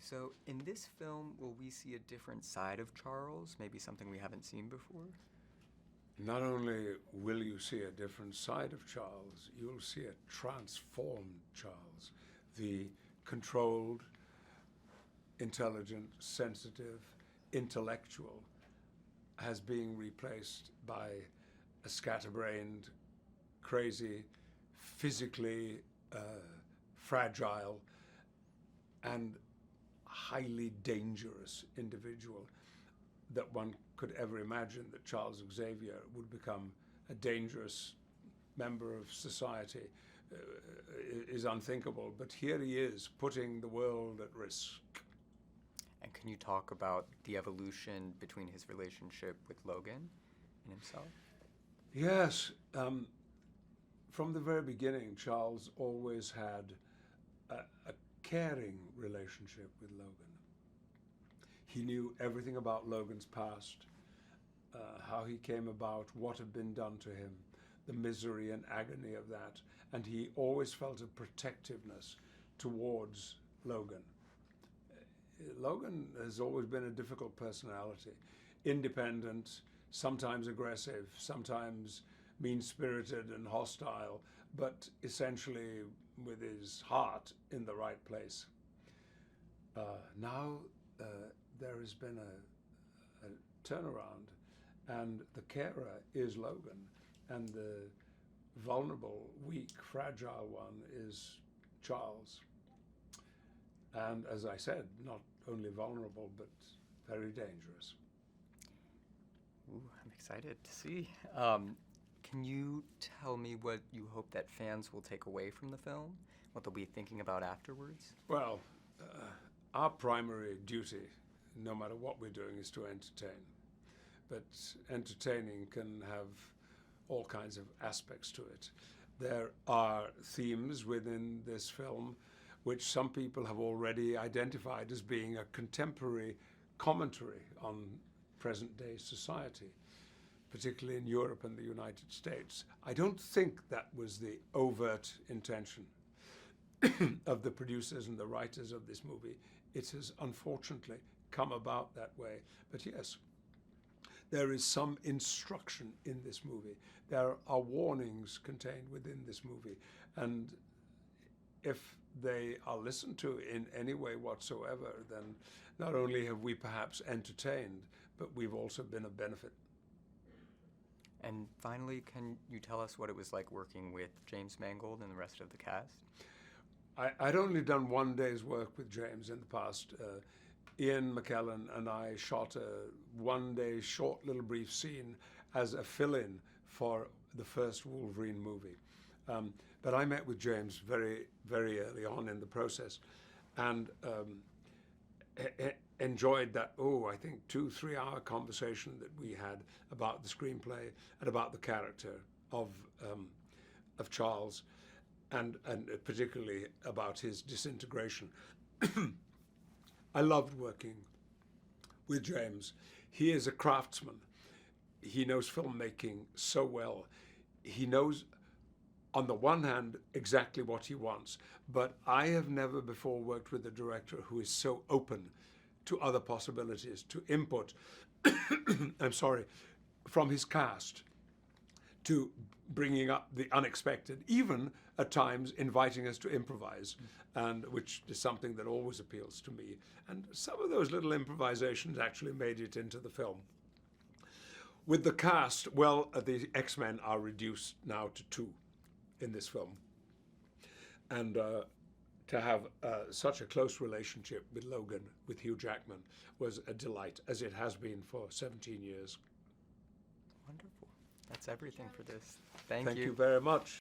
So in this film, will we see a different side of Charles? Maybe something we haven't seen before? Not only will you see a different side of Charles, you'll see a transformed Charles. The controlled, intelligent, sensitive, intellectual has been replaced by a scatterbrained, crazy, physically fragile, and highly dangerous individual that one could ever imagine that Charles Xavier would become a dangerous member of society is unthinkable. But here he is, putting the world at risk. And can you talk about the evolution between his relationship with Logan and himself? Yes. From the very beginning, Charles always had a caring relationship with Logan. He knew everything about Logan's past, how he came about, what had been done to him, the misery and agony of that, and he always felt a protectiveness towards Logan. Logan has always been a difficult personality, independent, sometimes aggressive, sometimes mean-spirited and hostile, but essentially with his heart in the right place. Now there has been a turnaround, and the carer is Logan, and the vulnerable, weak, fragile one is Charles. And as I said, not only vulnerable, but very dangerous. Ooh, I'm excited to see. Can you tell me what you hope that fans will take away from the film? What they'll be thinking about afterwards? Well, our primary duty, no matter what we're doing, is to entertain. But entertaining can have all kinds of aspects to it. There are themes within this film which some people have already identified as being a contemporary commentary on present-day society, particularly in Europe and the United States. I don't think that was the overt intention of the producers and the writers of this movie. It has unfortunately come about that way. But yes, there is some instruction in this movie. There are warnings contained within this movie. And if they are listened to in any way whatsoever, then not only have we perhaps entertained, but we've also been of benefit. And finally, can you tell us what it was like working with James Mangold and the rest of the cast? I'd only done one day's work with James in the past. Ian McKellen and I shot a one-day short little brief scene as a fill-in for the first Wolverine movie. But I met with James very, very early on in the process, and enjoyed that, I think 2-3 hour conversation that we had about the screenplay and about the character of Charles, and particularly about his disintegration. I loved working with James. He is a craftsman. He knows filmmaking so well. He knows, on the one hand, exactly what he wants, but I have never before worked with a director who is so open to other possibilities, to input, I'm sorry, from his cast, to bringing up the unexpected, even at times inviting us to improvise, and which is something that always appeals to me. And some of those little improvisations actually made it into the film. With the cast, well, the X-Men are reduced now to 2 in this film. And to have such a close relationship with Logan, with Hugh Jackman, was a delight, as it has been for 17 years. Wonderful. That's everything for this. Thank Thank you. you very much.